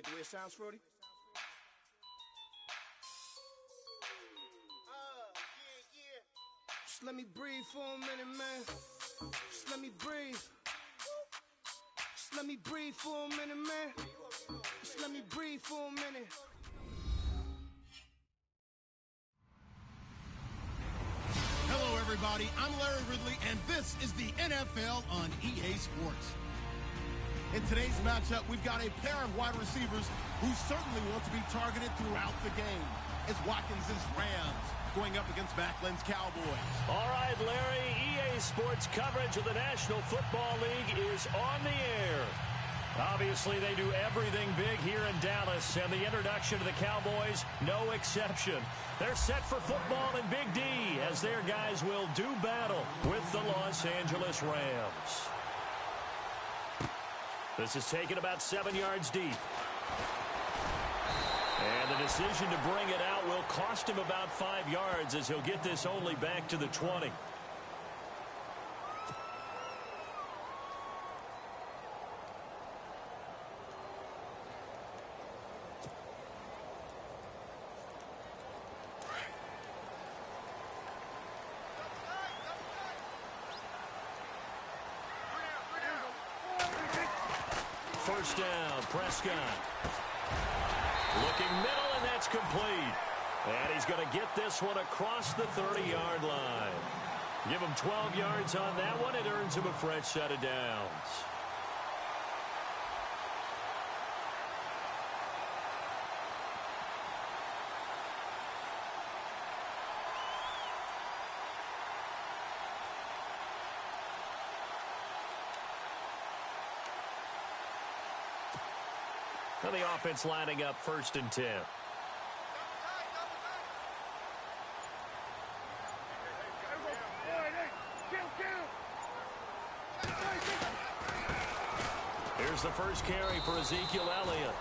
like the way it sounds, Frody? Just let me breathe for a minute, man. Just let me breathe. Just let me breathe for a minute, man. Just let me breathe for a minute. Hello, everybody. I'm Larry Ridley, and this is the NFL on EA Sports. In today's matchup, we've got a pair of wide receivers who certainly want to be targeted throughout the game. It's Watkins' Rams going up against Macklin's Cowboys. All right, Larry, EA Sports coverage of the National Football League is on the air. Obviously, they do everything big here in Dallas, and the introduction to the Cowboys, no exception. They're set for football in Big D as their guys will do battle with the Los Angeles Rams. This is taken about 7 yards deep. And the decision to bring it out will cost him about 5 yards as he'll get this only back to the 20. First down, Prescott. Looking middle, and that's complete. And he's going to get this one across the 30-yard line. Give him 12 yards on that one. It earns him a fresh set of downs. And the offense lining up 1st and 10. Here's the first carry for Ezekiel Elliott.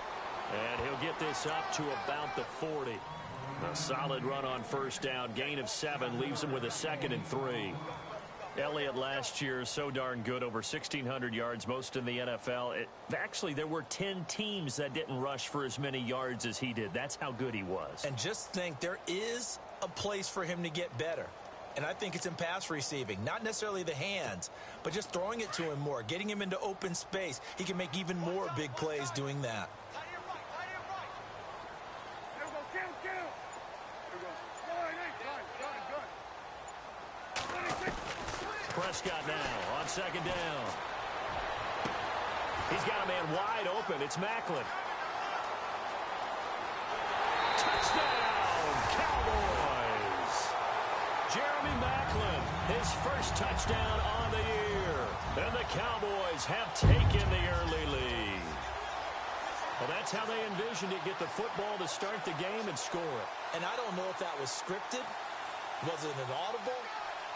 And he'll get this up to about the 40. A solid run on first down. Gain of 7 leaves him with a 2nd and 3. Elliott last year so darn good, over 1,600 yards, most in the NFL. Actually, there were 10 teams that didn't rush for as many yards as he did. That's how good he was. And just think, there is a place for him to get better. And I think it's in pass receiving. Not necessarily the hands, but just throwing it to him more, getting him into open space. He can make even more big plays doing that. Prescott now on 2nd down. He's got a man wide open. It's Maclin. Touchdown, Cowboys! Jeremy Maclin, his first touchdown on the year. And the Cowboys have taken the early lead. Well, that's how they envisioned it, get the football to start the game and score it. And I don't know if that was scripted. Was it an audible?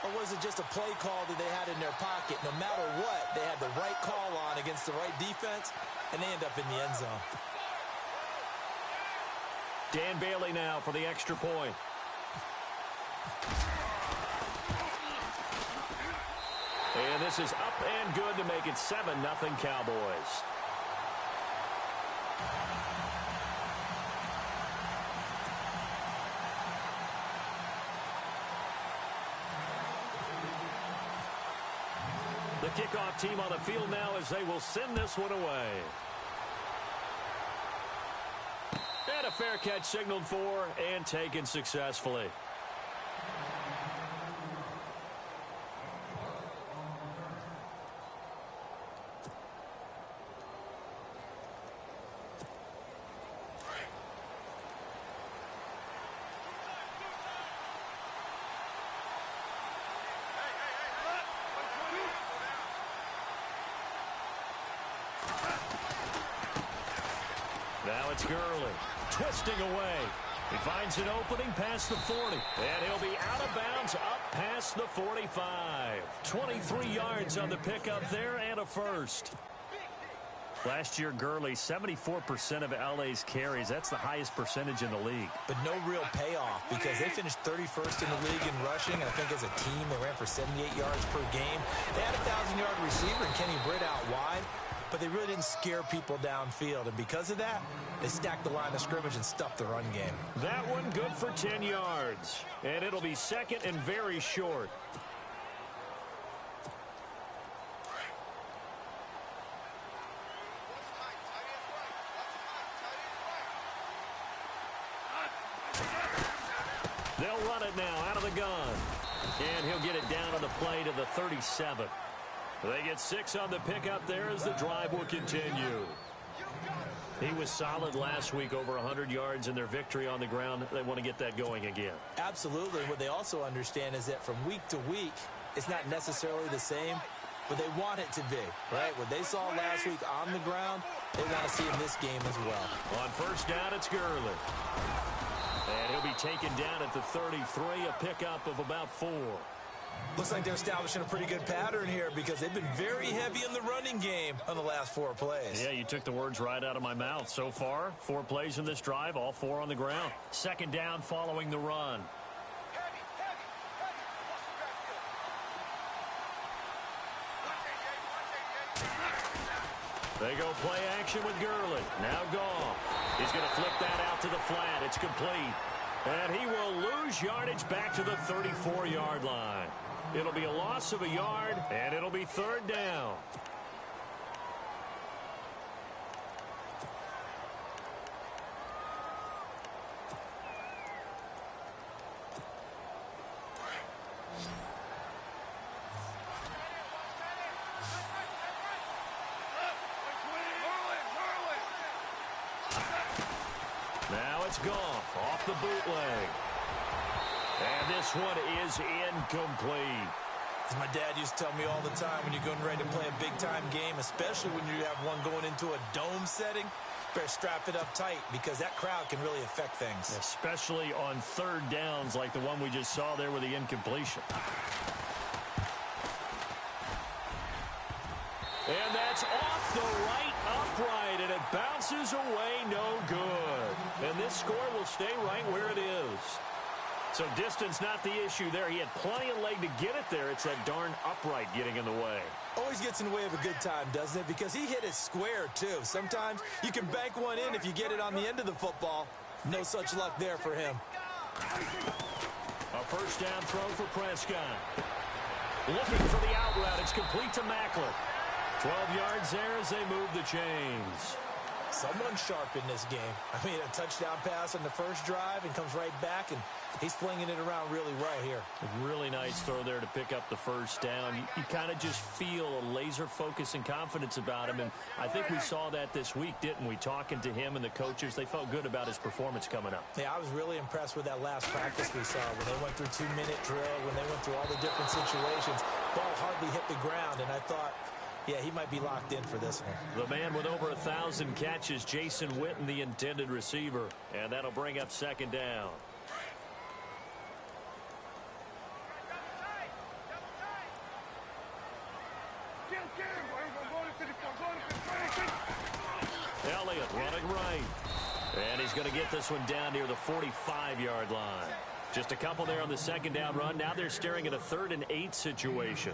Or was it just a play call that they had in their pocket? No matter what, they had the right call on against the right defense, and they end up in the end zone. Dan Bailey now for the extra point. And this is up and good to make it 7-0 Cowboys. The kickoff team on the field now as they will send this one away. And a fair catch signaled for and taken successfully. Now it's Gurley, twisting away. He finds an opening past the 40, and he'll be out of bounds up past the 45. 23 yards on the pickup there and a first. Last year, Gurley, 74% of LA's carries. That's the highest percentage in the league. But no real payoff because they finished 31st in the league in rushing. I think as a team, they ran for 78 yards per game. They had a 1,000-yard receiver in Kenny Britt out wide. but they really didn't scare people downfield. And because of that, they stacked the line of scrimmage and stuffed the run game. That one good for 10 yards. And it'll be second and very short. They'll run it now out of the gun. And he'll get it down on the play to the 37. They get 6 on the pickup there as the drive will continue. He was solid last week, over 100 yards in their victory on the ground. They want to get that going again. Absolutely. What they also understand is that from week to week, it's not necessarily the same, but they want it to be, right? What they saw last week on the ground, they want to see in this game as well. On first down, it's Gurley. And he'll be taken down at the 33, a pickup of about 4. Looks like they're establishing a pretty good pattern here because they've been very heavy in the running game on the last 4 plays. Yeah, you took the words right out of my mouth. So far, 4 plays in this drive, all 4 on the ground. Second down following the run. They go play action with Gurley. Now Goff. He's going to flip that out to the flat. It's complete. And he will lose yardage back to the 34-yard line. It'll be a loss of a yard, and it'll be third down. Now it's Goff off the bootleg. And this one is incomplete. As my dad used to tell me all the time, when you're going ready to play a big-time game, especially when you have one going into a dome setting, better strap it up tight because that crowd can really affect things. Especially on third downs like the one we just saw there with the incompletion. And that's off the right upright, and it bounces away no good. And this score will stay right where it is. So distance not the issue there. He had plenty of leg to get it there. It's that darn upright getting in the way. Always gets in the way of a good time, doesn't it? Because he hit it square, too. Sometimes you can bank one in if you get it on the end of the football. No such luck there for him. A first down throw for Prescott. Looking for the out route. It's complete to Macklin. 12 yards there as they move the chains. Someone sharp in this game. I mean, a touchdown pass on the first drive and comes right back, and he's flinging it around really right here. A really nice throw there to pick up the first down. You kind of just feel a laser focus and confidence about him, and I think we saw that this week, didn't we? Talking to him and the coaches, they felt good about his performance coming up. Yeah, I was really impressed with that last practice we saw when they went through 2-minute drill, when they went through all the different situations. Ball hardly hit the ground, and I thought, yeah, he might be locked in for this one. The man with over 1,000 catches, Jason Witten, the intended receiver. And that'll bring up second down. Elliott running right. And he's going to get this one down near the 45-yard line. Just a couple there on the second down run. Now they're staring at a 3rd and 8 situation.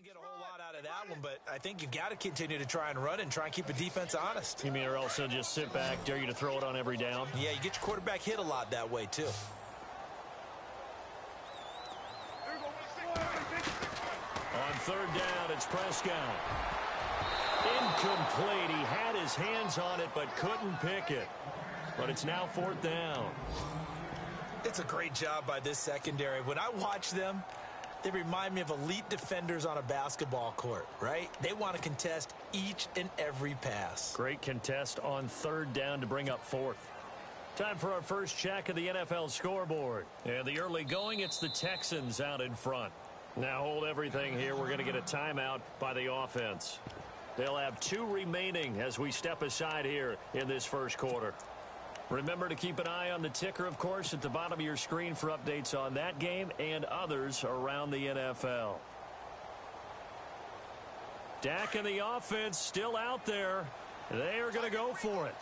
Get a whole lot out of that one, but I think you've got to continue to try and run and try and keep the defense honest. You mean or else they'll just sit back, dare you to throw it on every down? Yeah, you get your quarterback hit a lot that way, too. On third down, it's Prescott. Incomplete. He had his hands on it, but couldn't pick it. But it's now 4th down. It's a great job by this secondary. When I watch them, they remind me of elite defenders on a basketball court, right? They want to contest each and every pass. Great contest on third down to bring up 4th. Time for our first check of the NFL scoreboard. And the early going, it's the Texans out in front. Now hold everything here. We're going to get a timeout by the offense. They'll have 2 remaining as we step aside here in this first quarter. Remember to keep an eye on the ticker, of course, at the bottom of your screen for updates on that game and others around the NFL. Dak and the offense still out there. They are going to go for it.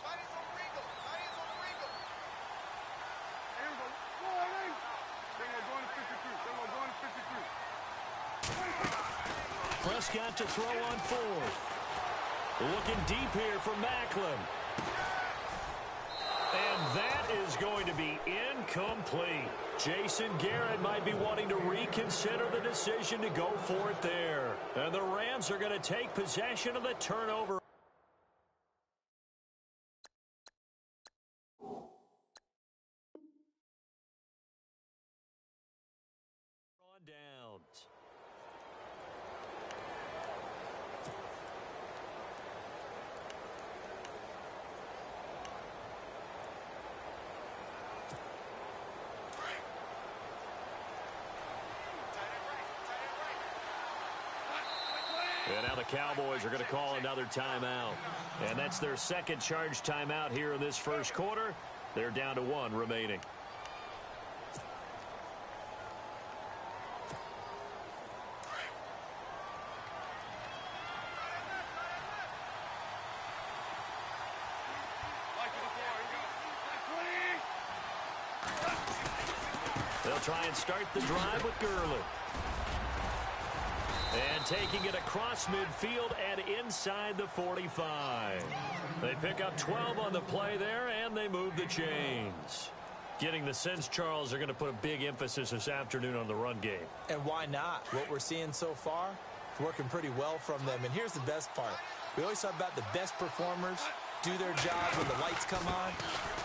Prescott to throw on 4th. Looking deep here for Macklin. And that is going to be incomplete. Jason Garrett might be wanting to reconsider the decision to go for it there. And the Rams are going to take possession of the turnover. On downs. And now the Cowboys are going to call another timeout. And that's their second charge timeout here in this first quarter. They're down to 1 remaining. They'll try and start the drive with Gurley. And taking it across midfield and inside the 45. They pick up 12 on the play there, and they move the chains. Getting the sense, Charles, they're going to put a big emphasis this afternoon on the run game. And why not? What we're seeing so far is working pretty well from them. And here's the best part. We always talk about the best performers do their job when the lights come on.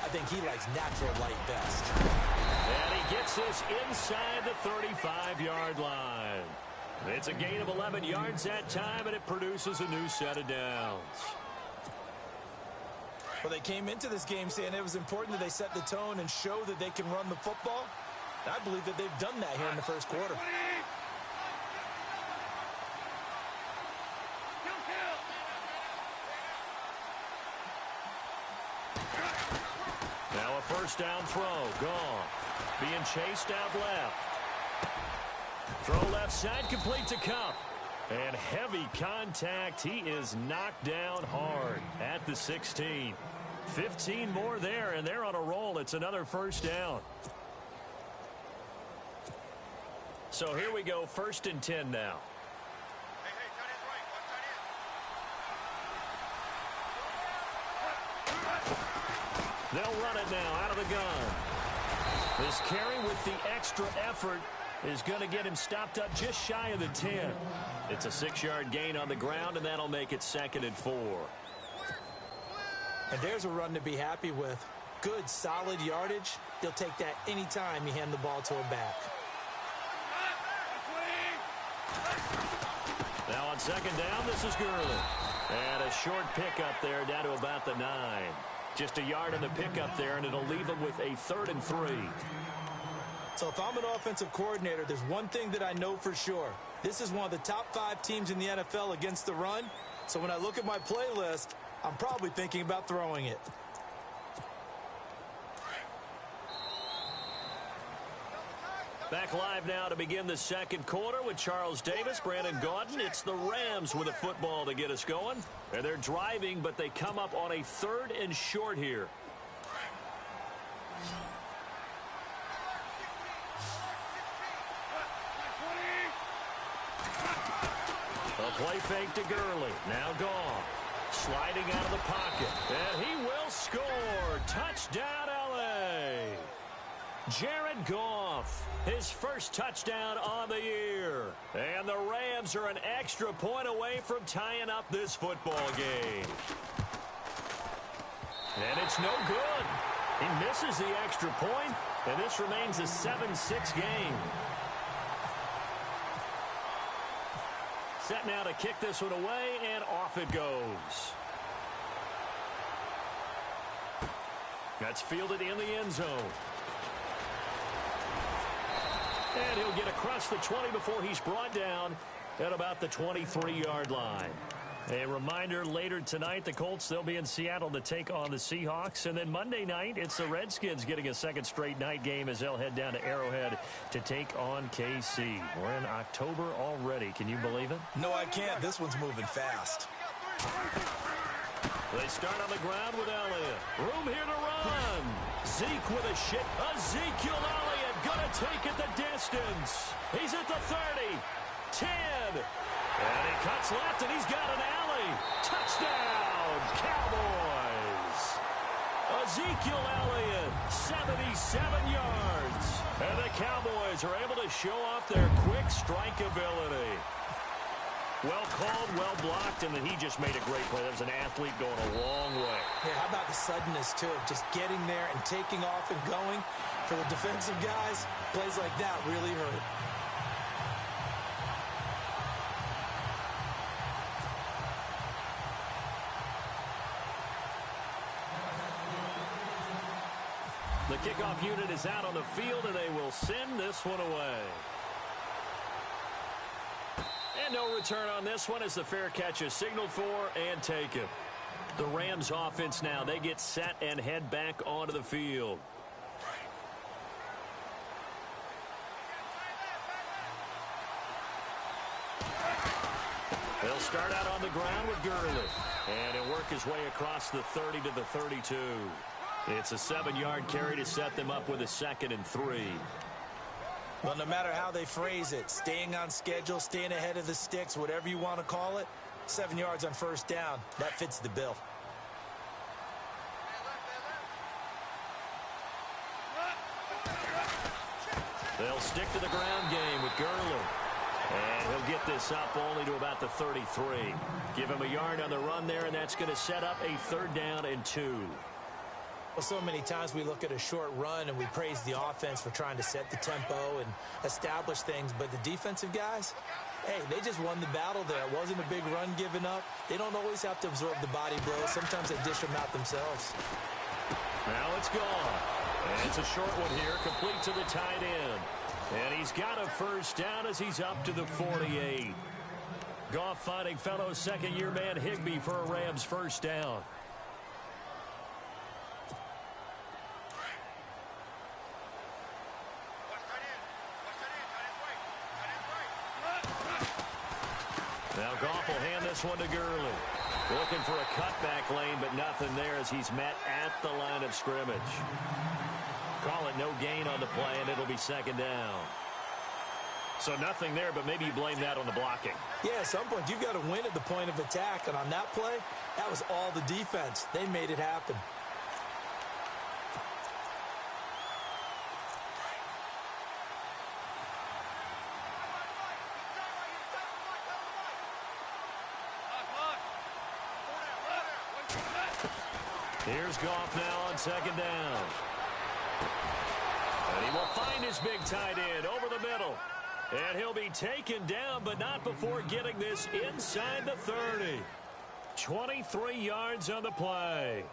I think he likes natural light best. And he gets this inside the 35-yard line. It's a gain of 11 yards that time, and it produces a new set of downs. Well, they came into this game saying it was important that they set the tone and show that they can run the football. And I believe that they've done that here in the first quarter. Now a first down throw. Gone. Being chased out left. Throw left side, complete to Kupp. And heavy contact. He is knocked down hard at the 16. 15 more there, and they're on a roll. It's another first down. So here we go, 1st and 10 now. They'll run it now out of the gun. This carry with the extra effort is going to get him stopped up just shy of the 10. It's a 6-yard gain on the ground, and that'll make it 2nd and 4. And there's a run to be happy with. Good, solid yardage. He'll take that anytime you hand the ball to him back. Now on 2nd down, this is Gurley. And a short pickup there down to about the 9. Just a yard in the pickup there, and it'll leave him with a 3rd and 3. So if I'm an offensive coordinator, there's one thing that I know for sure. This is one of the top 5 teams in the NFL against the run. So when I look at my playlist, I'm probably thinking about throwing it. Back live now to begin the second quarter with Charles Davis, Brandon Gaudin. It's the Rams with a football to get us going. And they're driving, but they come up on a 3rd and short here. A play fake to Gurley. Now gone. Sliding out of the pocket. And he will score. Touchdown, L.A. Jared Goff, his first touchdown on the year. And the Rams are an extra point away from tying up this football game. And it's no good. He misses the extra point, and this remains a 7-6 game. Set now to kick this one away, and off it goes. That's fielded in the end zone. And he'll get across the 20 before he's brought down at about the 23-yard line. A reminder, later tonight, the Colts, they'll be in Seattle to take on the Seahawks. And then Monday night, it's the Redskins getting a second straight night game as they'll head down to Arrowhead to take on KC. We're in October already. Can you believe it? No, I can't. This one's moving fast. They start on the ground with Elliott. Room here to run. Zeke with a shit. Ezekiel Elliott going to take it the distance. He's at the 30. 10. And he cuts left, and he's got an alley. Touchdown, Cowboys. Ezekiel Elliott, 77 yards. And the Cowboys are able to show off their quick strike ability. Well called, well blocked, and then he just made a great play. That was an athlete going a long way. Yeah, how about the suddenness, too? Just getting there and taking off and going. For the defensive guys, plays like that really hurt. The kickoff unit is out on the field, and they will send this one away. And no return on this one as the fair catch is signaled for and taken. The Rams offense now, they get set and head back onto the field. They'll start out on the ground with Gurley. And he'll work his way across the 30 to the 32. It's a 7-yard carry to set them up with a 2nd and 3. Well, no matter how they phrase it, staying on schedule, staying ahead of the sticks, whatever you want to call it, 7 yards on first down, that fits the bill. They'll stick to the ground game with Gurley. And he'll get this up only to about the 33. Give him a yard on the run there, and that's going to set up a 3rd down and 2. Well, so many times we look at a short run and we praise the offense for trying to set the tempo and establish things. But the defensive guys, hey, they just won the battle there. It wasn't a big run given up. They don't always have to absorb the body blows. Sometimes they dish them out themselves. Now it's gone. And it's a short one here, complete to the tight end. And he's got a 1st down as he's up to the 48. Goff finding fellow 2nd-year man Higbee for a Rams 1st down. Now Goff will hand this one to Gurley. Looking for a cutback lane, but nothing there as he's met at the line of scrimmage. Call it no gain on the play, and it'll be 2nd down. So nothing there, but maybe you blame that on the blocking. Yeah, at some point, you've got to win at the point of attack. And on that play, that was all the defense. They made it happen. Here's Goff now on 2nd down. And he will find his big tight end over the middle. And he'll be taken down, but not before getting this inside the 30. 23 yards on the play.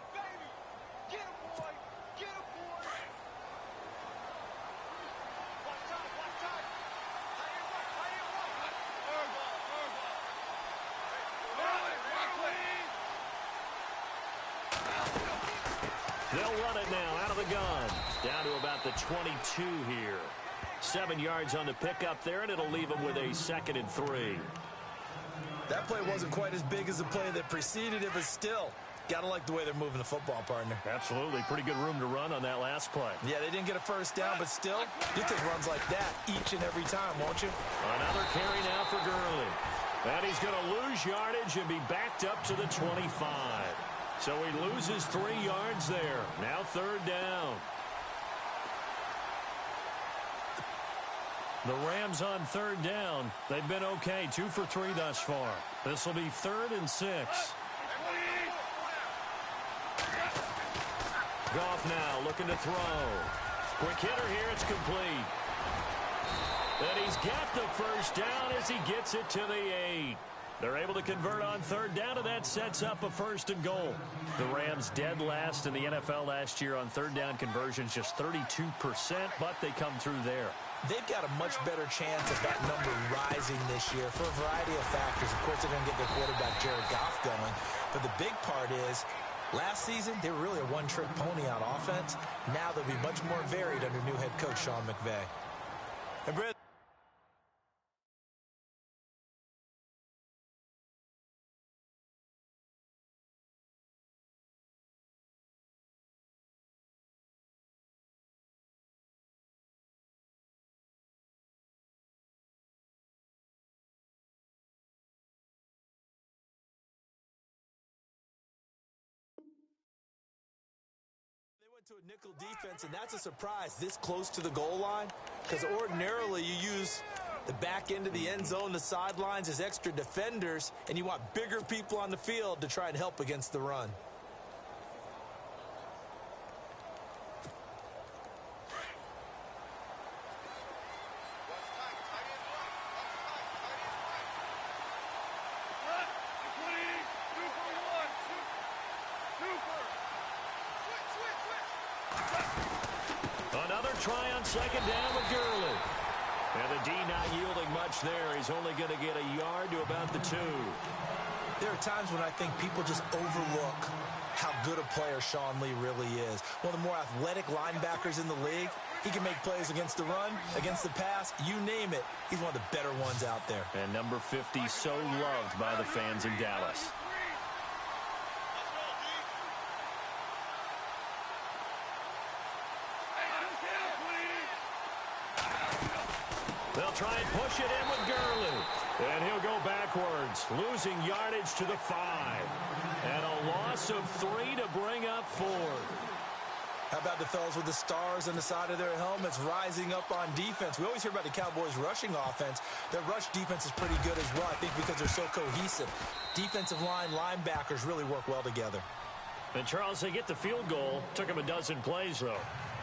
They'll run it now out of the gun. Down to about the 22 here. 7 yards on the pickup there, and it'll leave them with a 2nd and 3. That play wasn't quite as big as the play that preceded it, but still, got to like the way they're moving the football, partner. Absolutely. Pretty good room to run on that last play. Yeah, they didn't get a 1st down, but still, you take runs like that each and every time, won't you? Another carry now for Gurley. And he's going to lose yardage and be backed up to the 25. So he loses 3 yards there. Now 3rd down. The Rams on 3rd down. They've been okay. 2 for 3 thus far. This will be 3rd and 6. Goff now looking to throw. Quick hitter here. It's complete. And he's got the 1st down as he gets it to the 8. They're able to convert on 3rd down, and that sets up a 1st and goal. The Rams dead last in the NFL last year on 3rd down conversions, just 32%, but they come through there. they've got a much better chance of that number rising this year for a variety of factors. Of course, they're going to get their quarterback, Jared Goff, going. But the big part is, last season, they were really a one-trick pony on offense. Now they'll be much more varied under new head coach Sean McVay. And Brett, to a nickel defense, and that's a surprise this close to the goal line, because ordinarily you use the back end of the end zone, the sidelines as extra defenders, and you want bigger people on the field to try and help against the run. Another try on second down with Gurley. And the D not yielding much there. He's only going to get a yard to about the 2. There are times when I think people just overlook how good a player Sean Lee really is. One of the more athletic linebackers in the league. He can make plays against the run, against the pass, you name it. He's one of the better ones out there. And number 50 so loved by the fans in Dallas. They'll try and push it in with Gurley. And he'll go backwards, losing yardage to the 5. And a loss of 3 to bring up 4. How about the fellas with the stars on the side of their helmets rising up on defense? We always hear about the Cowboys' rushing offense. Their rush defense is pretty good as well, I think, because they're so cohesive. Defensive line, linebackers really work well together. And, Charles, they get the field goal. Took them a dozen plays, though.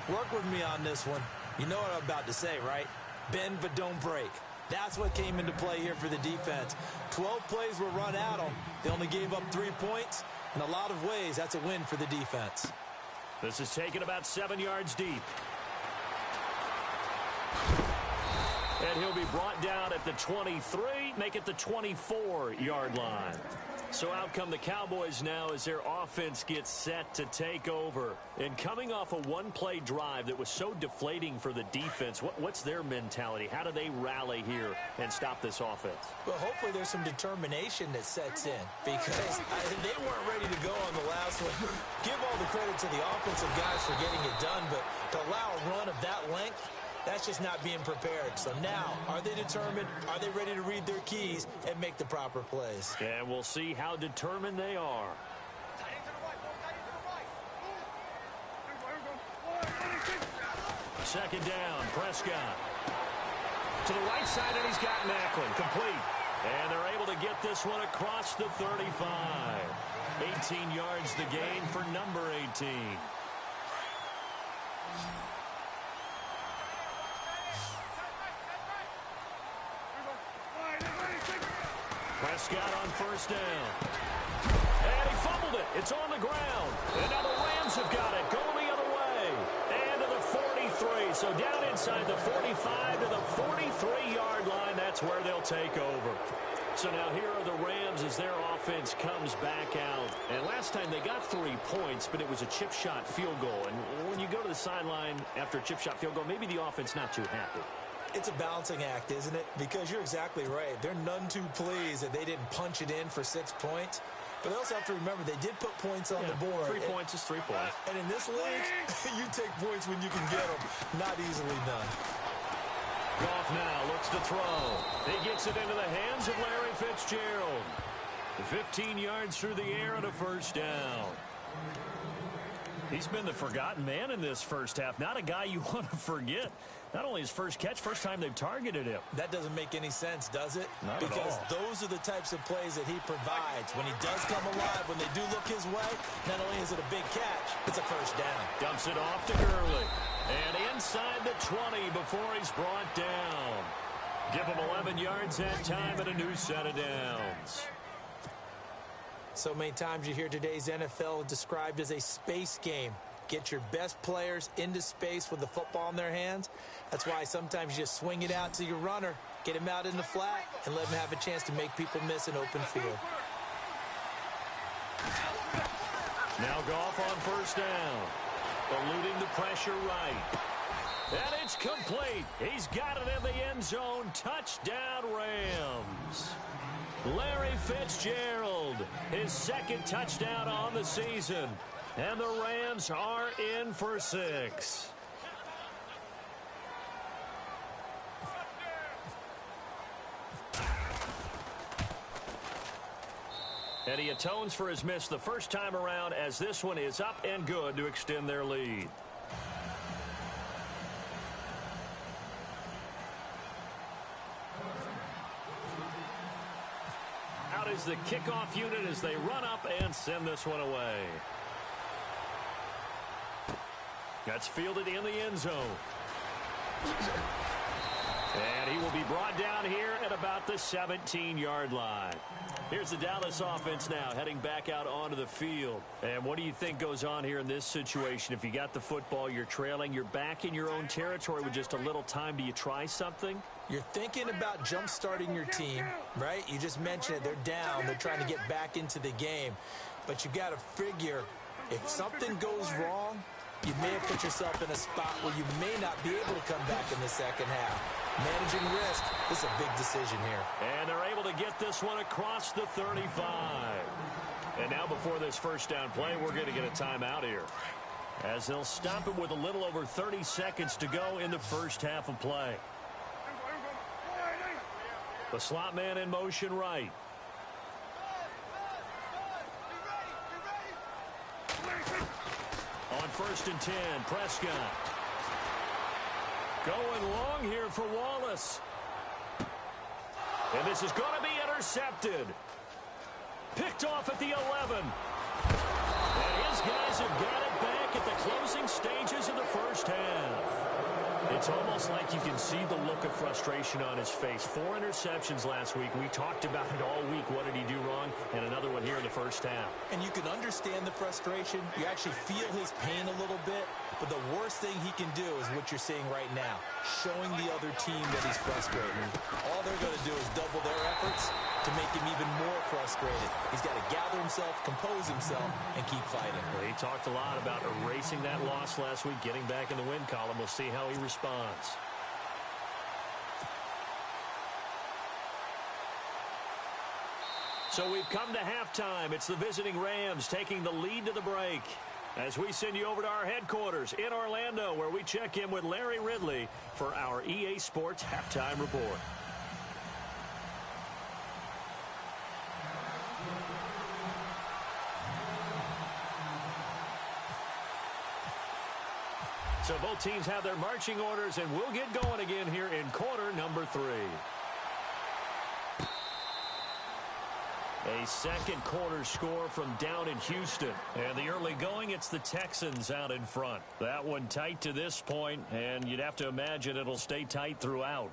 Work with me on this one. You know what I'm about to say, right? Bend but don't break. That's what came into play here for the defense. 12 plays were run at them. They only gave up 3 points. In a lot of ways, that's a win for the defense. This is taken about 7 yards deep. And he'll be brought down at the 23, make it the 24-yard line. So out come the Cowboys now as their offense gets set to take over. And coming off a one-play drive that was so deflating for the defense, what's their mentality? How do they rally here and stop this offense? Well, hopefully there's some determination that sets in, because they weren't ready to go on the last one. Give all the credit to the offensive guys for getting it done, but to allow a run of that length, that's just not being prepared. So now, are they determined? Are they ready to read their keys and make the proper plays? And we'll see how determined they are. Second down, Prescott. To the right side, and he's got Macklin. Complete. And they're able to get this one across the 35. 18 yards the gain for number 18. Prescott on first down. And he fumbled it. It's on the ground. And now the Rams have got it. Going the other way. And to the 43. So down inside the 45 to the 43-yard line. That's where they'll take over. So now here are the Rams as their offense comes back out. And last time they got 3 points, but it was a chip shot field goal. And when you go to the sideline after a chip shot field goal, maybe the offense not too happy. It's a balancing act, isn't it? Because you're exactly right. They're none too pleased that they didn't punch it in for 6 points. But they also have to remember they did put points on the board. 3 points is 3 points. And in this league, you take points when you can get them. Not easily done. Goff now looks to throw. He gets it into the hands of Larry Fitzgerald. 15 yards through the air and a first down. He's been the forgotten man in this first half. Not a guy you want to forget. Not only his first catch, first time they've targeted him. That doesn't make any sense, does it? Not because at all. Those are the types of plays that he provides. When he does come alive, when they do look his way, not only is it a big catch, it's a first down. Dumps it off to Gurley. And inside the 20 before he's brought down. Give him 11 yards that time and a new set of downs. So many times you hear today's NFL described as a space game. get your best players into space with the football in their hands. That's why sometimes you just swing it out to your runner, get him out in the flat, and let him have a chance to make people miss an open field. Now Goff on first down. Eluding the pressure right. And it's complete. He's got it in the end zone. Touchdown, Rams. Larry Fitzgerald, his second touchdown on the season. And the Rams are in for 6. And he atones for his miss the first time around, as this one is up and good to extend their lead. Out is the kickoff unit as they run up and send this one away. That's fielded in the end zone. And he will be brought down here at about the 17-yard line. Here's the Dallas offense now heading back out onto the field. And what do you think goes on here in this situation? If you got the football, you're trailing, you're back in your own territory with just a little time. Do you try something? You're thinking about jump-starting your team, right? You just mentioned it. They're down. They're trying to get back into the game. But you got to figure if something goes wrong, you may have put yourself in a spot where you may not be able to come back in the second half. Managing risk, this is a big decision here. And they're able to get this one across the 35. And now before this first down play, we're going to get a timeout here, as they'll stop it with a little over 30 seconds to go in the first half of play. The slot man in motion right. On first and 10, Prescott. Going long here for Wallace. And this is going to be intercepted. Picked off at the 11. And his guys have got it back at the closing stages of the first half. It's almost like you can see the look of frustration on his face. 4 interceptions last week. We talked about it all week. What did he do wrong? And another one here in the first half. And you can understand the frustration. You actually feel his pain a little bit. But the worst thing he can do is what you're seeing right now, showing the other team that he's frustrated. All they're going to do is double their efforts to make him even more frustrated. He's got to gather himself, compose himself, and keep fighting. Well, he talked a lot about erasing that loss last week, getting back in the win column. We'll see how he responds. So we've come to halftime. It's the visiting Rams taking the lead to the break, as we send you over to our headquarters in Orlando, where we check in with Larry Ridley for our EA Sports Halftime Report. So both teams have their marching orders, and we'll get going again here in quarter number 3. A second quarter score from down in Houston. And the early going, it's the Texans out in front. That one tight to this point, and you'd have to imagine it'll stay tight throughout.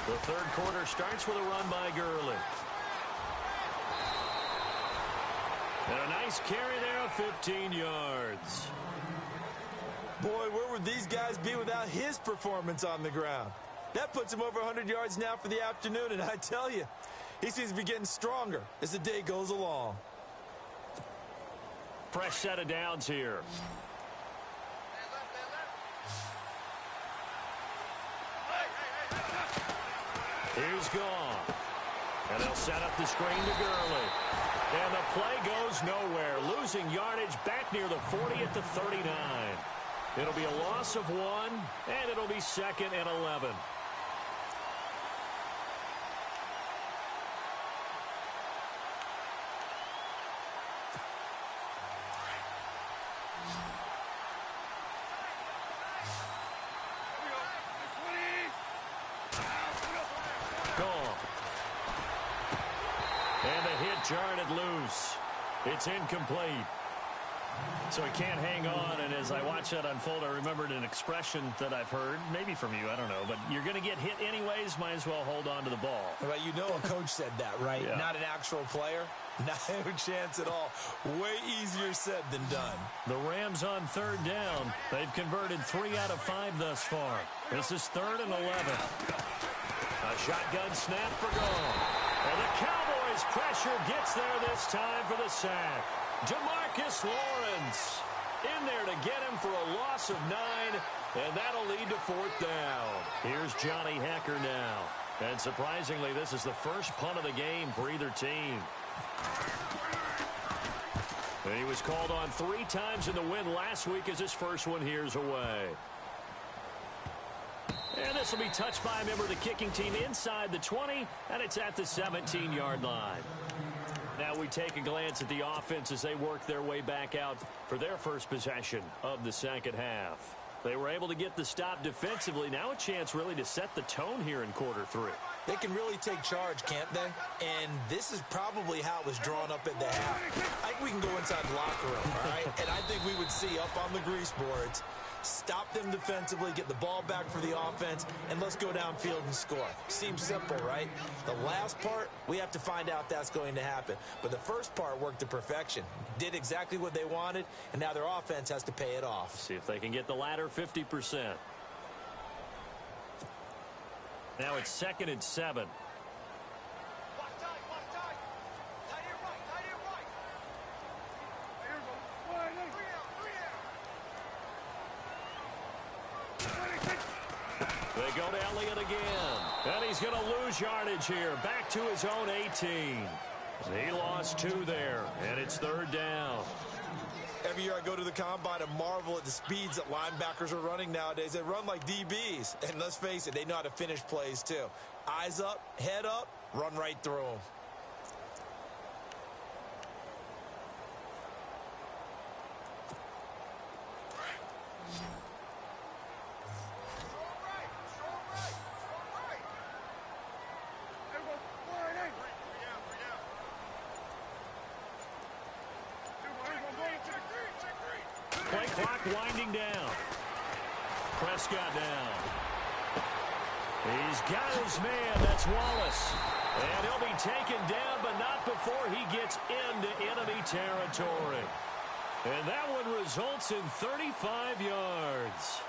The third quarter starts with a run by Gurley. And a nice carry there of 15 yards. Boy, where would these guys be without his performance on the ground? That puts him over 100 yards now for the afternoon, and I tell you, he seems to be getting stronger as the day goes along. Fresh set of downs here. Here's Goff. And they'll set up the screen to Gurley. And the play goes nowhere. Losing yardage back near the 40 at the 39. It'll be a loss of 1, and it'll be 2nd and 11. Jarred it loose. It's incomplete. So he can't hang on, and as I watch that unfold, I remembered an expression that I've heard, maybe from you, I don't know, but you're going to get hit anyways, might as well hold on to the ball. Well, you know a coach said that, right? Yeah. Not an actual player. Not a chance at all. Way easier said than done. The Rams on third down. They've converted 3 out of 5 thus far. This is 3rd and 11. A shotgun snap for goal. And the Cowboys' pressure gets there this time for the sack. DeMarcus Lawrence in there to get him for a loss of 9, and that'll lead to 4th down. Here's Johnny Hecker now. And surprisingly, this is the first punt of the game for either team. And he was called on 3 times in the win last week as his first one here's away. And this will be touched by a member of the kicking team inside the 20, and it's at the 17-yard line. Now we take a glance at the offense as they work their way back out for their first possession of the second half. They were able to get the stop defensively. Now a chance really to set the tone here in quarter 3. They can really take charge, can't they? And this is probably how it was drawn up at the half. I think we can go inside the locker room, all right? And I think we would see up on the grease boards, stop them defensively, get the ball back for the offense, and let's go downfield and score. Seems simple, right? The last part, we have to find out that's going to happen. But the first part worked to perfection. Did exactly what they wanted, and now their offense has to pay it off. See if they can get the latter 50%. Now it's 2nd and 7. They go to Elliott again. And he's going to lose yardage here. Back to his own 18. He lost 2 there. And it's 3rd down. Every year I go to the combine and marvel at the speeds that linebackers are running nowadays. They run like DBs. And let's face it, they know how to finish plays too. Eyes up, head up, run right through them. Play clock winding down. Prescott now. He's got his man. That's Wallace. And he'll be taken down, but not before he gets into enemy territory. And that one results in 35 yards.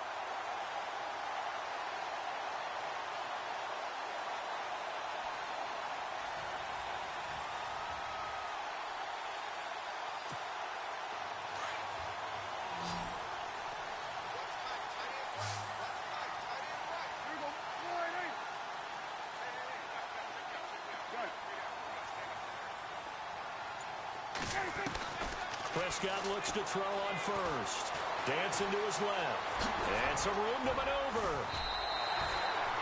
Prescott looks to throw on first. Dancing to his left. And some room to maneuver.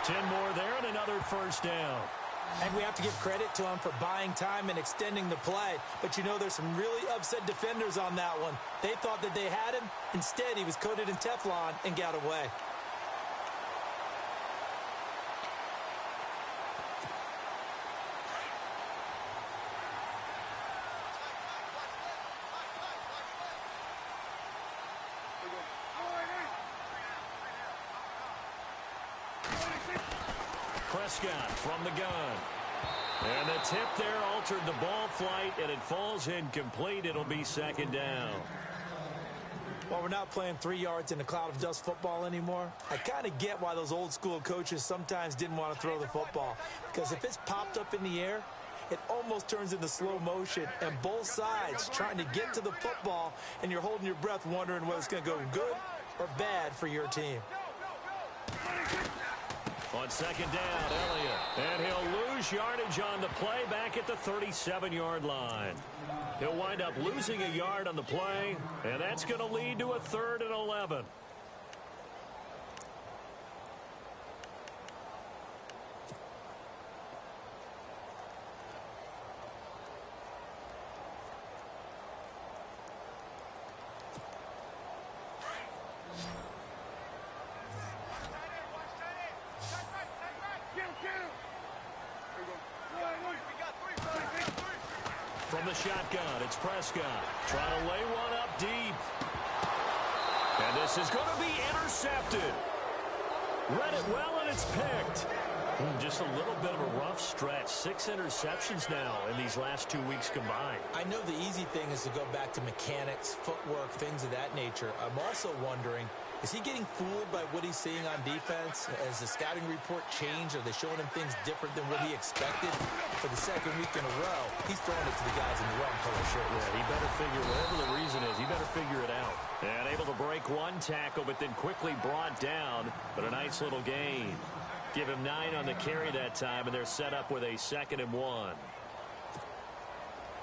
10 more there and another first down. And we have to give credit to him for buying time and extending the play. But you know, there's some really upset defenders on that one. They thought that they had him. Instead, he was coated in Teflon and got away. Prescott from the gun. And the tip there altered the ball flight, and it falls incomplete. It'll be 2nd down. Well, we're not playing 3 yards in a cloud of dust football anymore. I kind of get why those old school coaches sometimes didn't want to throw the football. Because if it's popped up in the air, it almost turns into slow motion. And both sides trying to get to the football, and you're holding your breath wondering whether it's going to go good or bad for your team. On 2nd down, Elliott. And he'll lose yardage on the play back at the 37-yard line. He'll wind up losing a yard on the play, and that's going to lead to a 3rd and 11. From the shotgun, it's Prescott. Trying to lay one up deep. And this is going to be intercepted. Read it well, and it's picked. Just a little bit of a rough stretch. 6 interceptions now in these last 2 weeks combined. I know the easy thing is to go back to mechanics, footwork, things of that nature. I'm also wondering, is he getting fooled by what he's seeing on defense? Has the scouting report changed? Are they showing him things different than what he expected? For the second week in a row, he's throwing it to the guys in the wrong color shirt. Yeah, he better figure, whatever the reason is, he better figure it out. And able to break one tackle, but then quickly brought down. But a nice little gain. Give him 9 on the carry that time, and they're set up with a 2nd and 1.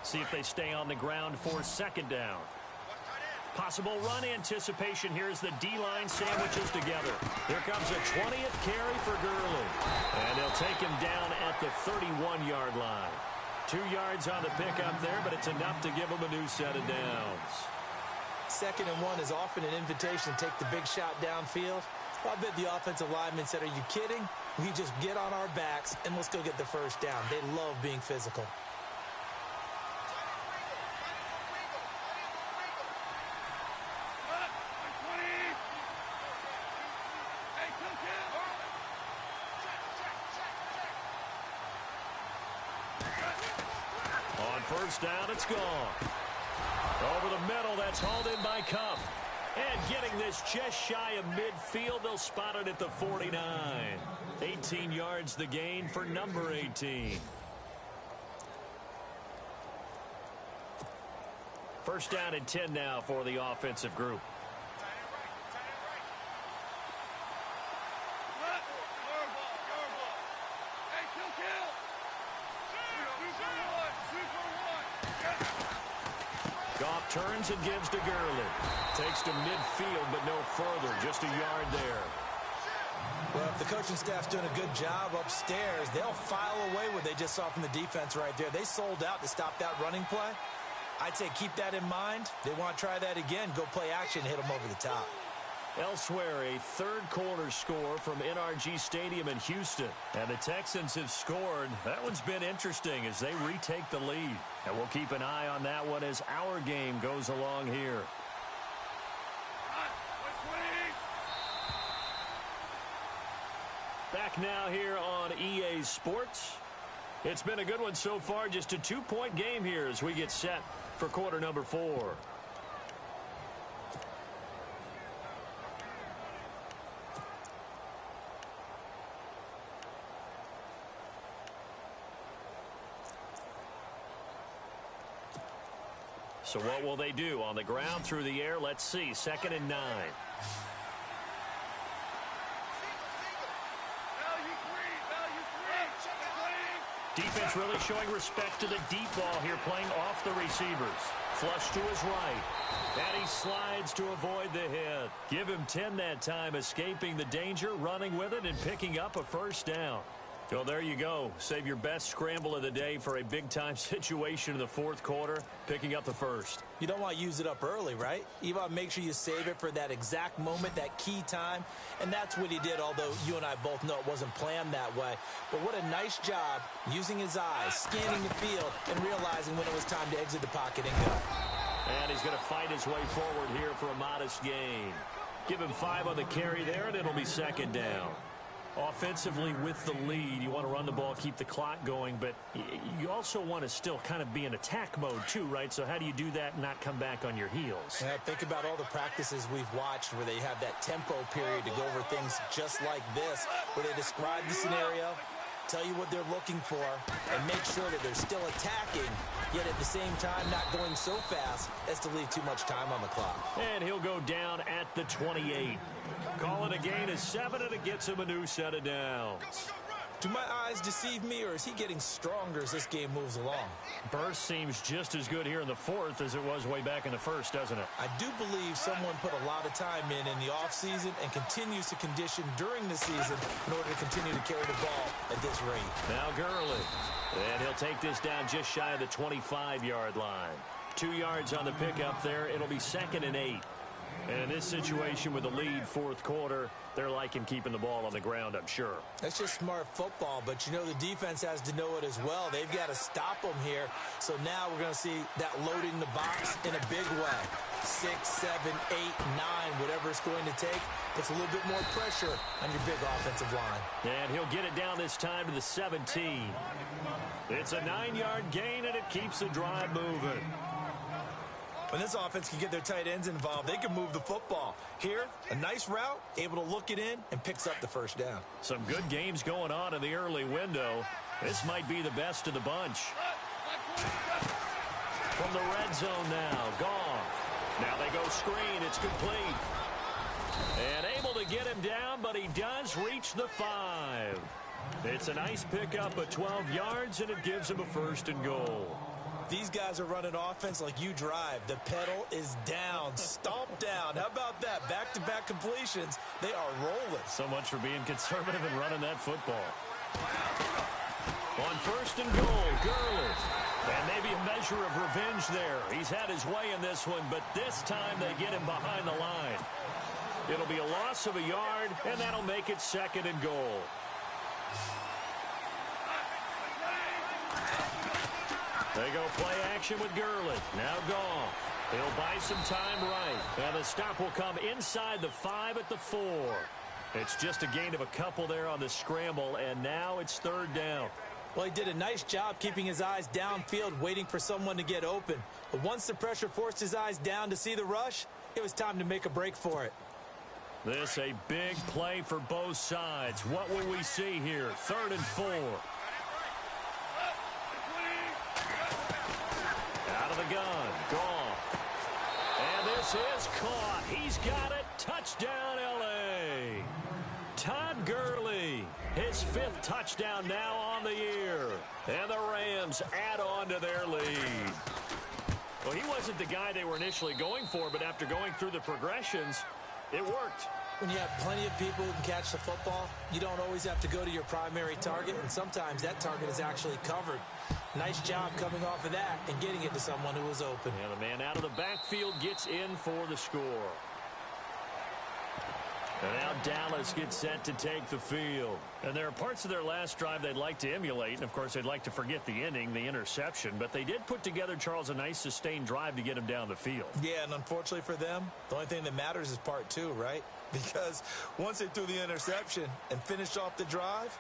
See if they stay on the ground for 2nd down. Possible run anticipation here as the D-line sandwiches together. Here comes a 20th carry for Gurley. And they'll take him down at the 31-yard line. 2 yards on the pickup there, but it's enough to give him a new set of downs. 2nd and 1 is often an invitation to take the big shot downfield. I bet the offensive lineman said, are you kidding? We just get on our backs and let's go get the first down. They love being physical. On first down, it's gone. Over the middle, that's hauled in by Cup. And getting this just shy of midfield, they'll spot it at the 49. 18 yards the gain for number 18. First down and 10 now for the offensive group. Goff turns and gives to Gurley. Takes to midfield, but no further. Just a yard there. Well, if the coaching staff's doing a good job upstairs, they'll file away what they just saw from the defense right there. They sold out to stop that running play. I'd say keep that in mind. They want to try that again. Go play action, hit them over the top. Elsewhere, a third-quarter score from NRG Stadium in Houston. And the Texans have scored. That one's been interesting as they retake the lead. And we'll keep an eye on that one as our game goes along here. Back now here on EA Sports. It's been a good one so far. Just a 2-point game here as we get set for quarter number 4. So what will they do? On the ground, through the air, let's see. 2nd and 9. Defense really showing respect to the deep ball here, playing off the receivers. Flush to his right. And he slides to avoid the hit. Give him 10 that time, escaping the danger, running with it, and picking up a first down. Well, there you go. Save your best scramble of the day for a big-time situation in the 4th quarter, picking up the first. You don't want to use it up early, right? You want to make sure you save it for that exact moment, that key time. And that's what he did, although you and I both know it wasn't planned that way. But what a nice job using his eyes, scanning the field, and realizing when it was time to exit the pocket and go. And he's going to fight his way forward here for a modest gain. Give him 5 on the carry there, and it'll be 2nd down. Offensively with the lead, you want to run the ball, keep the clock going, but you also want to still kind of be in attack mode too, right? So how do you do that and not come back on your heels? Yeah, think about all the practices we've watched where they have that tempo period to go over things just like this, where they describe the scenario, tell you what they're looking for, and make sure that they're still attacking, yet at the same time not going so fast as to leave too much time on the clock. And he'll go down at the 28. Call it a gain of 7, and it gets him a new set of downs. Do my eyes deceive me, or is he getting stronger as this game moves along? Burst seems just as good here in the 4th as it was way back in the 1st, doesn't it? I do believe someone put a lot of time in the offseason and continues to condition during the season in order to continue to carry the ball at this rate. Now Gurley. And he'll take this down just shy of the 25-yard line. 2 yards on the pickup there. It'll be 2nd and 8. And in this situation with the lead fourth quarter, they're liking keeping the ball on the ground, I'm sure. That's just smart football, but you know the defense has to know it as well. They've got to stop them here. So now we're going to see that loading the box in a big way. 6, 7, 8, 9, whatever it's going to take, puts a little bit more pressure on your big offensive line. And he'll get it down this time to the 17. It's a 9-yard gain, and it keeps the drive moving. When this offense can get their tight ends involved, they can move the football. Here, a nice route, able to look it in, and picks up the first down. Some good games going on in the early window. This might be the best of the bunch. From the red zone now, Goff. Now they go screen. It's complete. And able to get him down, but he does reach the 5. It's a nice pickup of 12 yards, and it gives him a 1st and goal. These guys are running offense like you drive. The pedal is down, stomped down. How about that? Back-to-back completions. They are rolling. So much for being conservative and running that football. On 1st and goal, Gurley. And maybe a measure of revenge there. He's had his way in this one, but this time they get him behind the line. It'll be a loss of a yard, and that'll make it 2nd and goal. They go play action with Gurley. Now Goff. He'll buy some time right. And the stop will come inside the 5 at the 4. It's just a gain of a couple there on the scramble, and now it's 3rd down. Well, he did a nice job keeping his eyes downfield, waiting for someone to get open. But once the pressure forced his eyes down to see the rush, it was time to make a break for it. This a big play for both sides. What will we see here? 3rd and 4. Out of the gun, Goff. And this is caught. He's got it. Touchdown, L.A. Todd Gurley, his 5th touchdown now on the year. And the Rams add on to their lead. Well, he wasn't the guy they were initially going for, but after going through the progressions, it worked. When you have plenty of people who can catch the football, you don't always have to go to your primary target, and sometimes that target is actually covered. Nice job coming off of that and getting it to someone who was open. And the man out of the backfield gets in for the score. And now Dallas gets set to take the field. And there are parts of their last drive they'd like to emulate. And, of course, they'd like to forget the inning, the interception. But they did put together, Charles, a nice sustained drive to get him down the field. Yeah, and unfortunately for them, the only thing that matters is part 2, right? Because once they threw the interception and finished off the drive,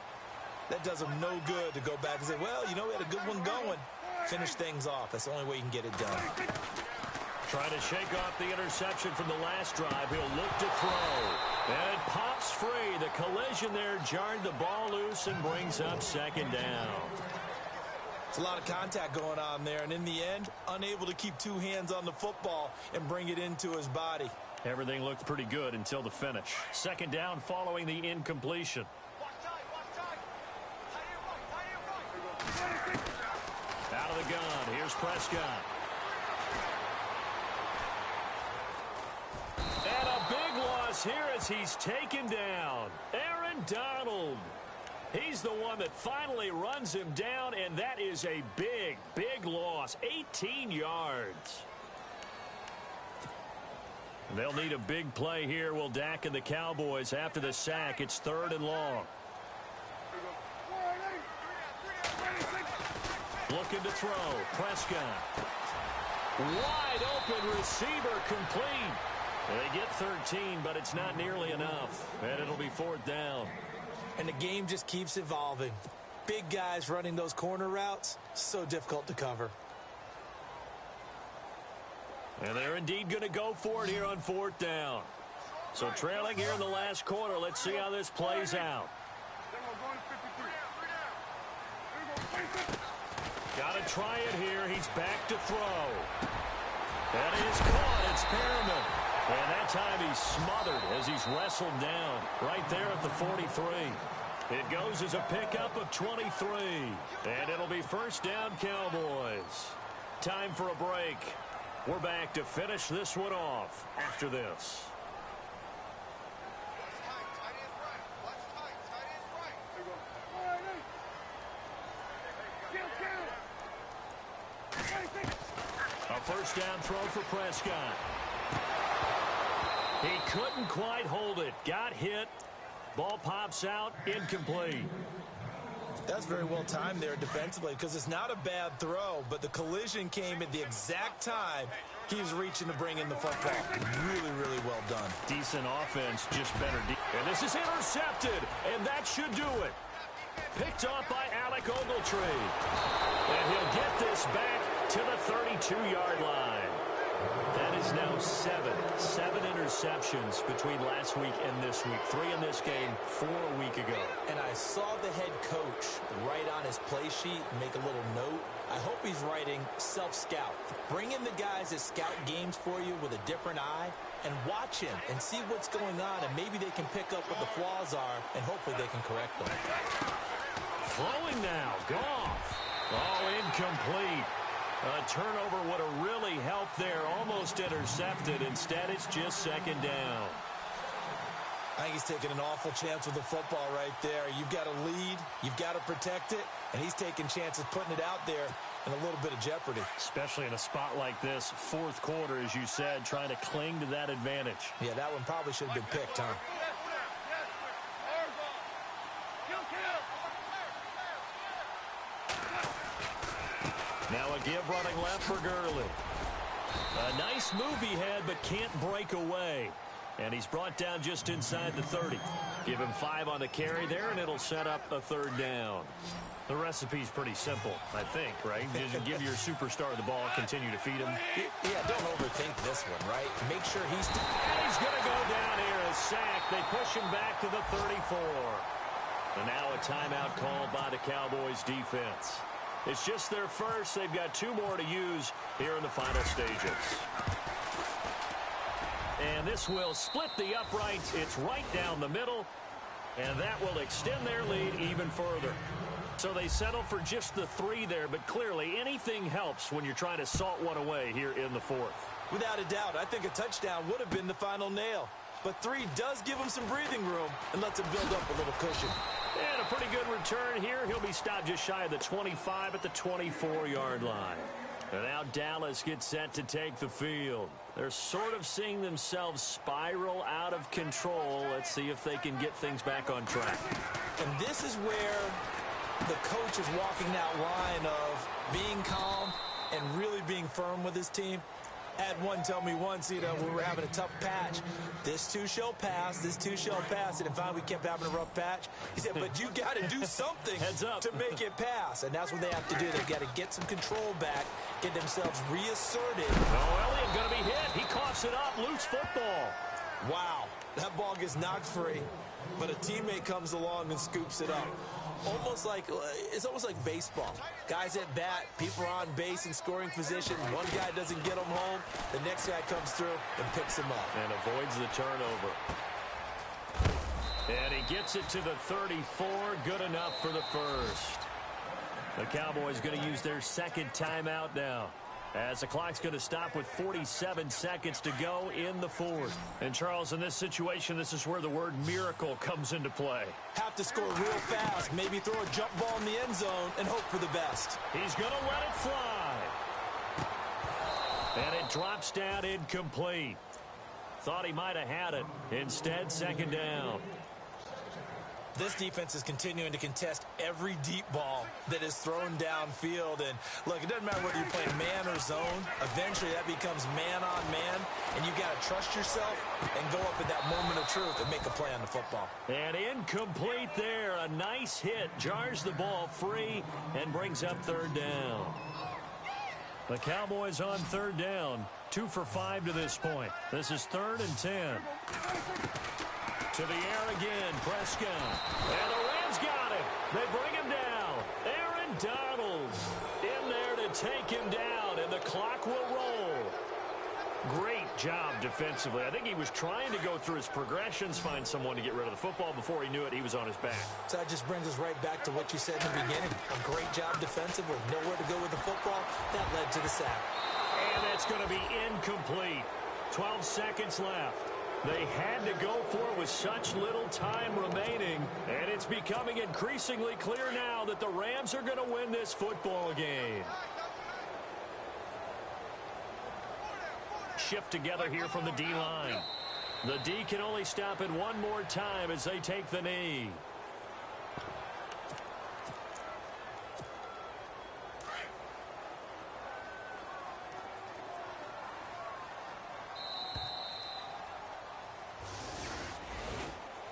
that does them no good to go back and say, well, you know, we had a good one going. Finish things off. That's the only way you can get it done. Trying to shake off the interception from the last drive. He'll look to throw. And it pops free. The collision there jarred the ball loose and brings up 2nd down. It's a lot of contact going on there. And in the end, unable to keep 2 hands on the football and bring it into his body. Everything looked pretty good until the finish. 2nd down following the incompletion. Out of the gun. Here's Prescott. And a big loss here as he's taken down. Aaron Donald. He's the one that finally runs him down, and that is a big, big loss. 18 yards. They'll need a big play here, will Dak and the Cowboys after the sack. It's 3rd and long. Looking to throw. Prescott. Wide open receiver complete. They get 13, but it's not nearly enough. And it'll be 4th down. And the game just keeps evolving. Big guys running those corner routes, so difficult to cover. And they're indeed going to go for it here on 4th down. So trailing here in the last quarter. Let's see how this plays out. Got to try it here. He's back to throw. That is caught. It's Perriman. And that time he's smothered as he's wrestled down right there at the 43. It goes as a pickup of 23. And it'll be 1st down, Cowboys. Time for a break. We're back to finish this one off after this. A 1st down throw for Prescott. He couldn't quite hold it. Got hit. Ball pops out. Incomplete. That's very well timed there defensively because it's not a bad throw, but the collision came at the exact time he was reaching to bring in the football. Really, really well done. Decent offense, just better. And this is intercepted, and that should do it. Picked off by Alec Ogletree. And he'll get this back to the 32-yard line. That is now seven interceptions between last week and this week. 3 in this game, 4 a week ago. And I saw the head coach write on his play sheet, make a little note. I hope he's writing self-scout. Bring in the guys that scout games for you with a different eye and watch him and see what's going on, and maybe they can pick up what the flaws are, and hopefully they can correct them. Throwing now, Goff. Oh, incomplete. A turnover would have really helped there. Almost intercepted. Instead, it's just second down. I think he's taking an awful chance with the football right there. You've got to lead. You've got to protect it. And he's taking chances putting it out there in a little bit of jeopardy. Especially in a spot like this, fourth quarter, as you said, trying to cling to that advantage. Yeah, that one probably should have been picked, huh? Now a give running left for Gurley. A nice move he had, but can't break away. And he's brought down just inside the 30. Give him 5 on the carry there, and it'll set up a third down. The recipe's pretty simple, I think, right? Just give your superstar the ball, continue to feed him. Yeah, don't overthink this one, right? Make sure And he's going to go down here, a sack. They push him back to the 34. And now a timeout called by the Cowboys defense. It's just their first. They've got 2 more to use here in the final stages. And this will split the uprights. It's right down the middle. And that will extend their lead even further. So they settle for just the 3 there, but clearly anything helps when you're trying to salt one away here in the 4th. Without a doubt, I think a touchdown would have been the final nail. But 3 does give him some breathing room and lets him build up a little cushion. And a pretty good return here. He'll be stopped just shy of the 25 at the 24-yard line. And now Dallas gets set to take the field. They're sort of seeing themselves spiral out of control. Let's see if they can get things back on track. And this is where the coach is walking that line of being calm and really being firm with his team. Had one tell me once, we were having a tough patch. This too shall pass. This too shall pass. And finally, we kept having a rough patch. He said, but you got to do something Heads up. to make it pass. And that's what they have to do. They've got to get some control back, get themselves reasserted. Oh, Elliott going to be hit. He coughs it up. Loose football. Wow. That ball gets knocked free, but a teammate comes along and scoops it up. It's almost like baseball. Guys at bat, people are on base in scoring position. One guy doesn't get them home. The next guy comes through and picks him up. And avoids the turnover. And he gets it to the 34. Good enough for the first. The Cowboys going to use their second timeout now, as the clock's going to stop with 47 seconds to go in the 4th. And, Charles, in this situation, this is where the word miracle comes into play. Have to score real fast, maybe throw a jump ball in the end zone and hope for the best. He's going to let it fly. And it drops down incomplete. Thought he might have had it. Instead, second down. This defense is continuing to contest every deep ball that is thrown downfield. And, look, it doesn't matter whether you're playing man or zone. Eventually, that becomes man on man, and you've got to trust yourself and go up at that moment of truth and make a play on the football. And incomplete there. A nice hit. Jars the ball free and brings up third down. The Cowboys on third down. 2 for 5 to this point. This is 3rd and 10. To the air again, Prescott. And the Rams got it. They bring him down. Aaron Donald in there to take him down, and the clock will roll. Great job defensively. I think he was trying to go through his progressions, find someone to get rid of the football. Before he knew it, he was on his back. So that just brings us right back to what you said in the beginning. A great job defensively. Nowhere to go with the football. That led to the sack. And that's going to be incomplete. 12 seconds left. They had to go for it with such little time remaining, and it's becoming increasingly clear now that the Rams are going to win this football game. Shift together here from the D-line. The D can only stop it one more time as they take the knee.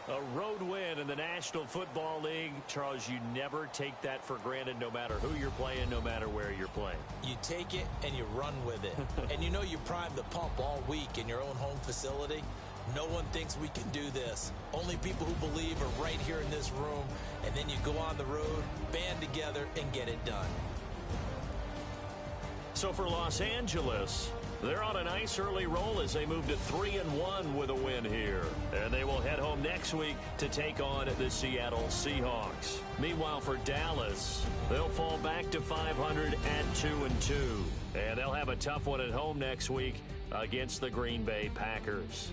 A road win in the National Football League. Charles, you never take that for granted no matter who you're playing, no matter where you're playing. You take it and you run with it. And you know you primed the pump all week in your own home facility. No one thinks we can do this. Only people who believe are right here in this room. And then you go on the road, band together, and get it done. So for Los Angeles, they're on a nice early roll as they move to 3-1 with a win here. And they will head home next week to take on the Seattle Seahawks. Meanwhile, for Dallas, they'll fall back to 500 at 2-2. And they'll have a tough one at home next week against the Green Bay Packers.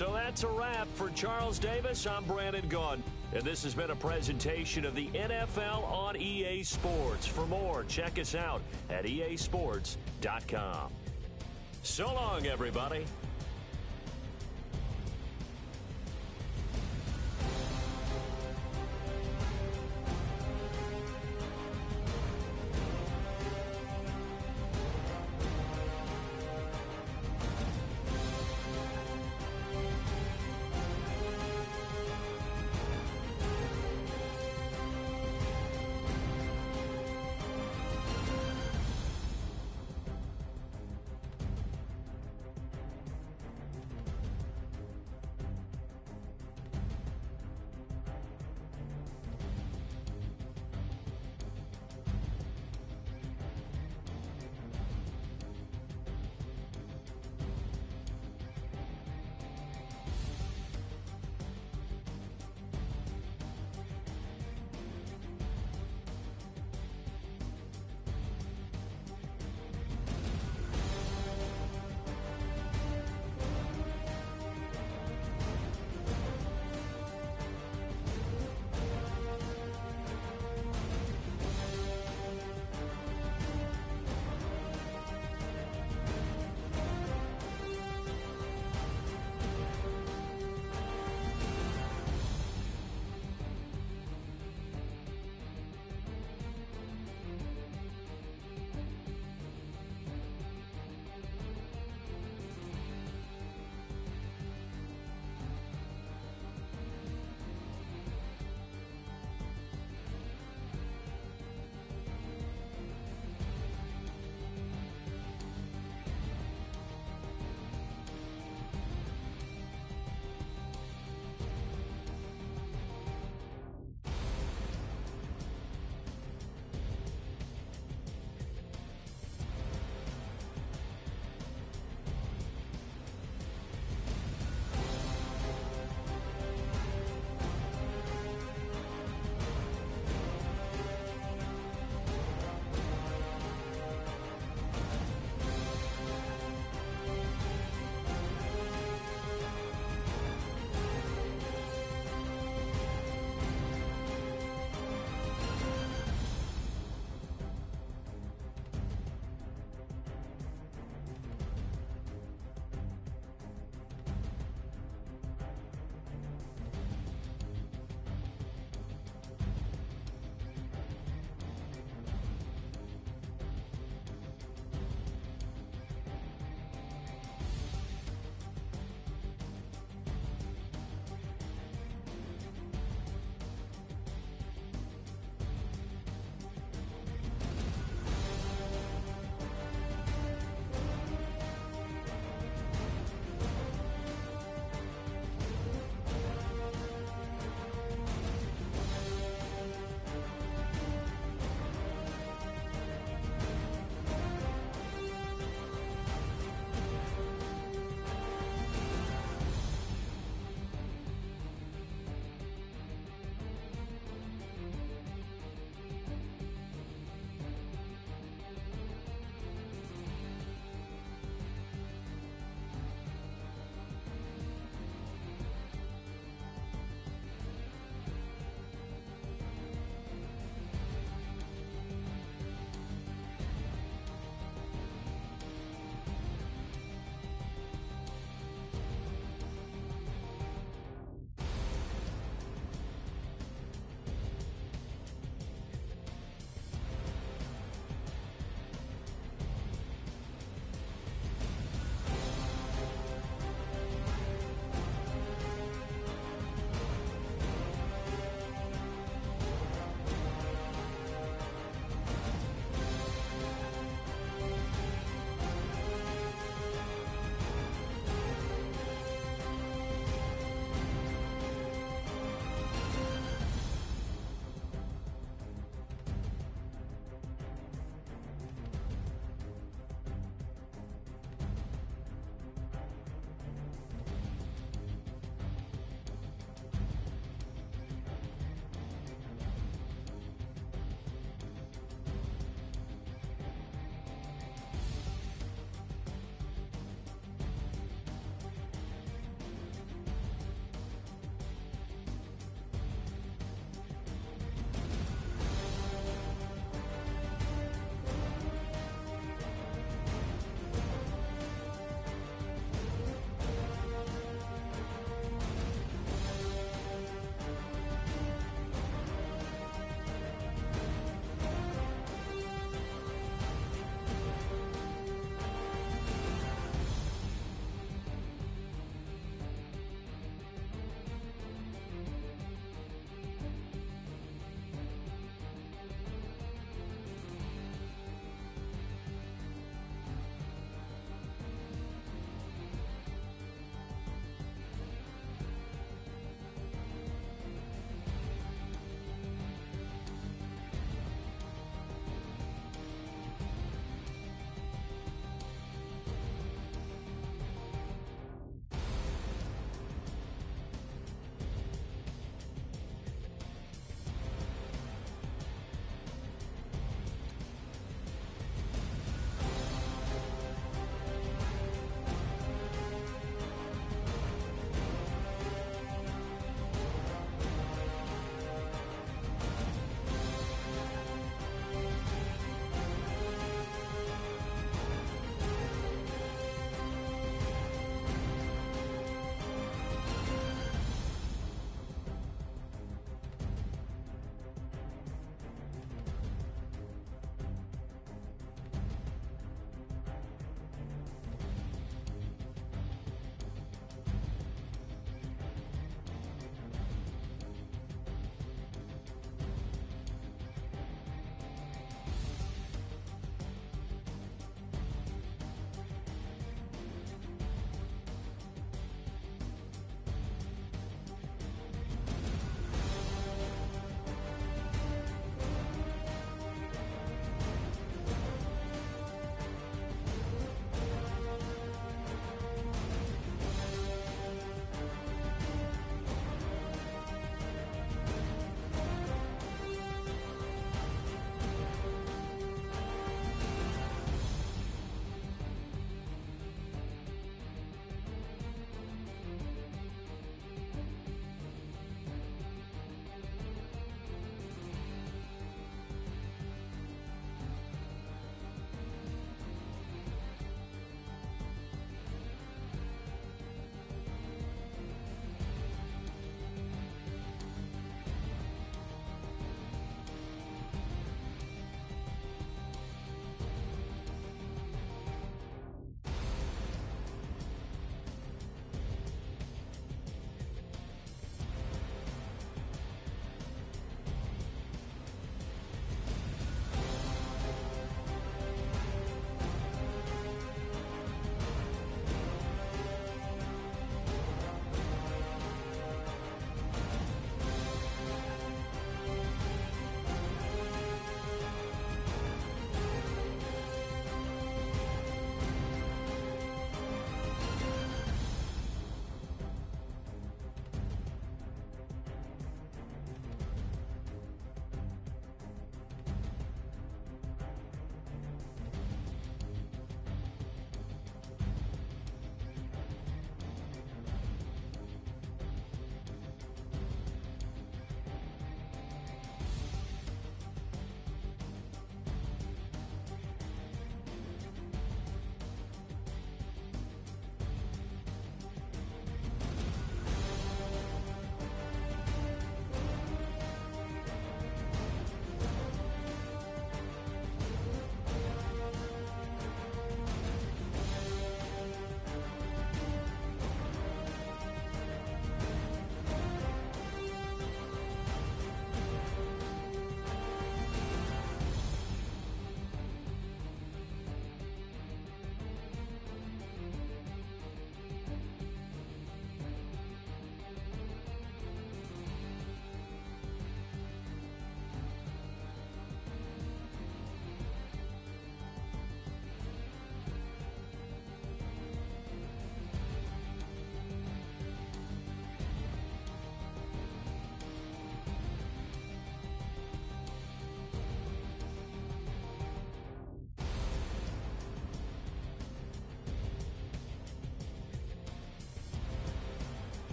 So that's a wrap. For Charles Davis, I'm Brandon Gaudin. And this has been a presentation of the NFL on EA Sports. For more, check us out at easports.com. So long, everybody.